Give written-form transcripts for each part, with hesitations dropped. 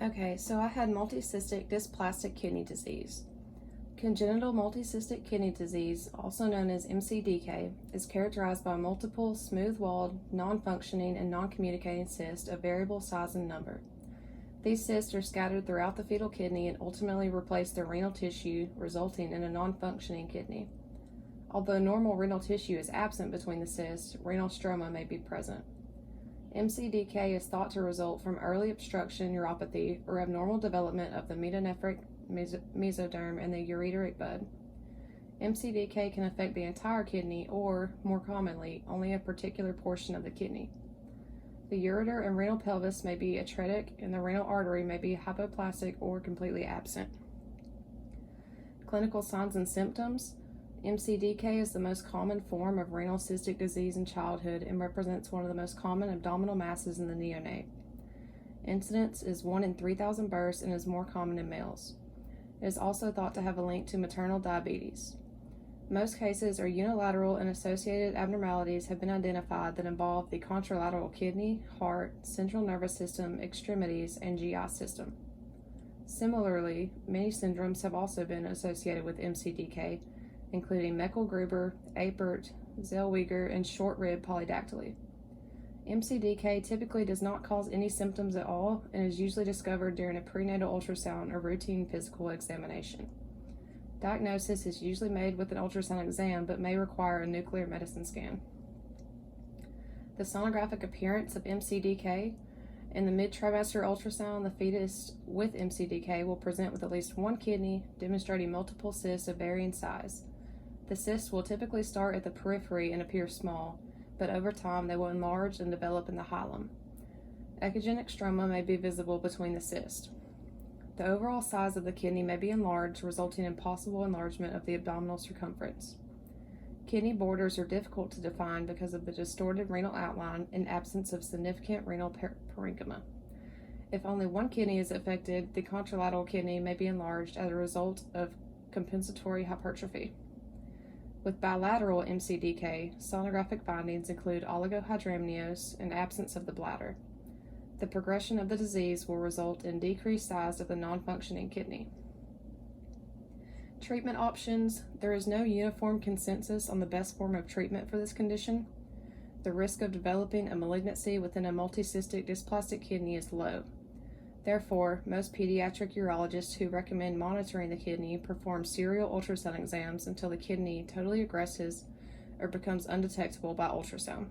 Okay, so I had multicystic dysplastic kidney disease. Congenital multicystic kidney disease, also known as MCDK, is characterized by multiple smooth-walled, non-functioning, and non-communicating cysts of variable size and number. These cysts are scattered throughout the fetal kidney and ultimately replace the renal tissue, resulting in a non-functioning kidney. Although normal renal tissue is absent between the cysts, renal stroma may be present. MCDK is thought to result from early obstruction neuropathy or abnormal development of the metanephric mesoderm and the ureteric bud. MCDK can affect the entire kidney or, more commonly, only a particular portion of the kidney. The ureter and renal pelvis may be atretic and the renal artery may be hypoplastic or completely absent. Clinical signs and symptoms. MCDK is the most common form of renal cystic disease in childhood and represents one of the most common abdominal masses in the neonate. Incidence is 1 in 3,000 births and is more common in males. It is also thought to have a link to maternal diabetes. Most cases are unilateral and associated abnormalities have been identified that involve the contralateral kidney, heart, central nervous system, extremities, and GI system. Similarly, many syndromes have also been associated with MCDK, including Meckel-Gruber, Apert, Zellweger, and short rib polydactyly. MCDK typically does not cause any symptoms at all and is usually discovered during a prenatal ultrasound or routine physical examination. Diagnosis is usually made with an ultrasound exam but may require a nuclear medicine scan. The sonographic appearance of MCDK. In the mid-trimester ultrasound, the fetus with MCDK will present with at least one kidney, demonstrating multiple cysts of varying size. The cysts will typically start at the periphery and appear small, but over time they will enlarge and develop in the hilum. Echogenic stroma may be visible between the cysts. The overall size of the kidney may be enlarged, resulting in possible enlargement of the abdominal circumference. Kidney borders are difficult to define because of the distorted renal outline and absence of significant renal parenchyma. If only one kidney is affected, the contralateral kidney may be enlarged as a result of compensatory hypertrophy. With bilateral MCDK, sonographic findings include oligohydramnios and absence of the bladder. The progression of the disease will result in decreased size of the non-functioning kidney. Treatment options. There is no uniform consensus on the best form of treatment for this condition. The risk of developing a malignancy within a multicystic dysplastic kidney is low. Therefore, most pediatric urologists who recommend monitoring the kidney perform serial ultrasound exams until the kidney totally regresses or becomes undetectable by ultrasound.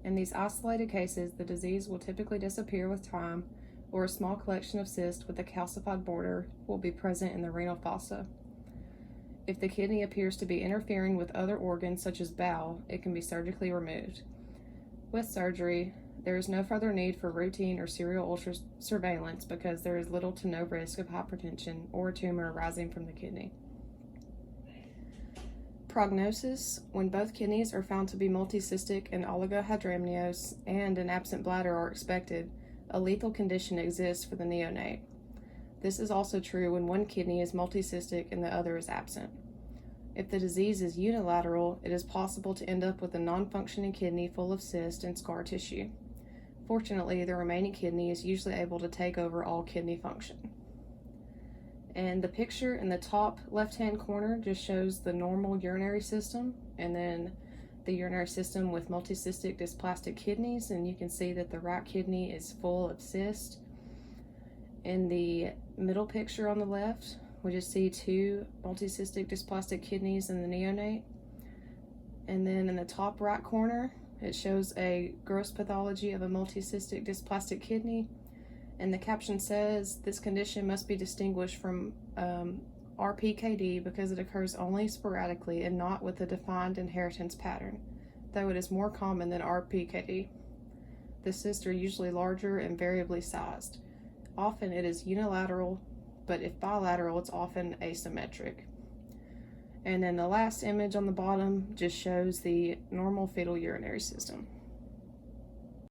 In these isolated cases, the disease will typically disappear with time, or a small collection of cysts with a calcified border will be present in the renal fossa. If the kidney appears to be interfering with other organs such as bowel, it can be surgically removed. With surgery, there is no further need for routine or serial surveillance because there is little to no risk of hypertension or a tumor arising from the kidney. Prognosis. When both kidneys are found to be multicystic and oligohydramnios and an absent bladder are expected, a lethal condition exists for the neonate. This is also true when one kidney is multicystic and the other is absent. If the disease is unilateral, it is possible to end up with a non-functioning kidney full of cyst and scar tissue. Fortunately, the remaining kidney is usually able to take over all kidney function. And the picture in the top left-hand corner just shows the normal urinary system and then the urinary system with multicystic dysplastic kidneys, and you can see that the right kidney is full of cysts. In the middle picture on the left, we just see two multicystic dysplastic kidneys in the neonate. And then in the top right corner, it shows a gross pathology of a multicystic dysplastic kidney. And the caption says, this condition must be distinguished from RPKD because it occurs only sporadically and not with a defined inheritance pattern, though it is more common than RPKD. The cysts are usually larger and variably sized. Often it is unilateral, but if bilateral, it's often asymmetric. And then the last image on the bottom just shows the normal fetal urinary system.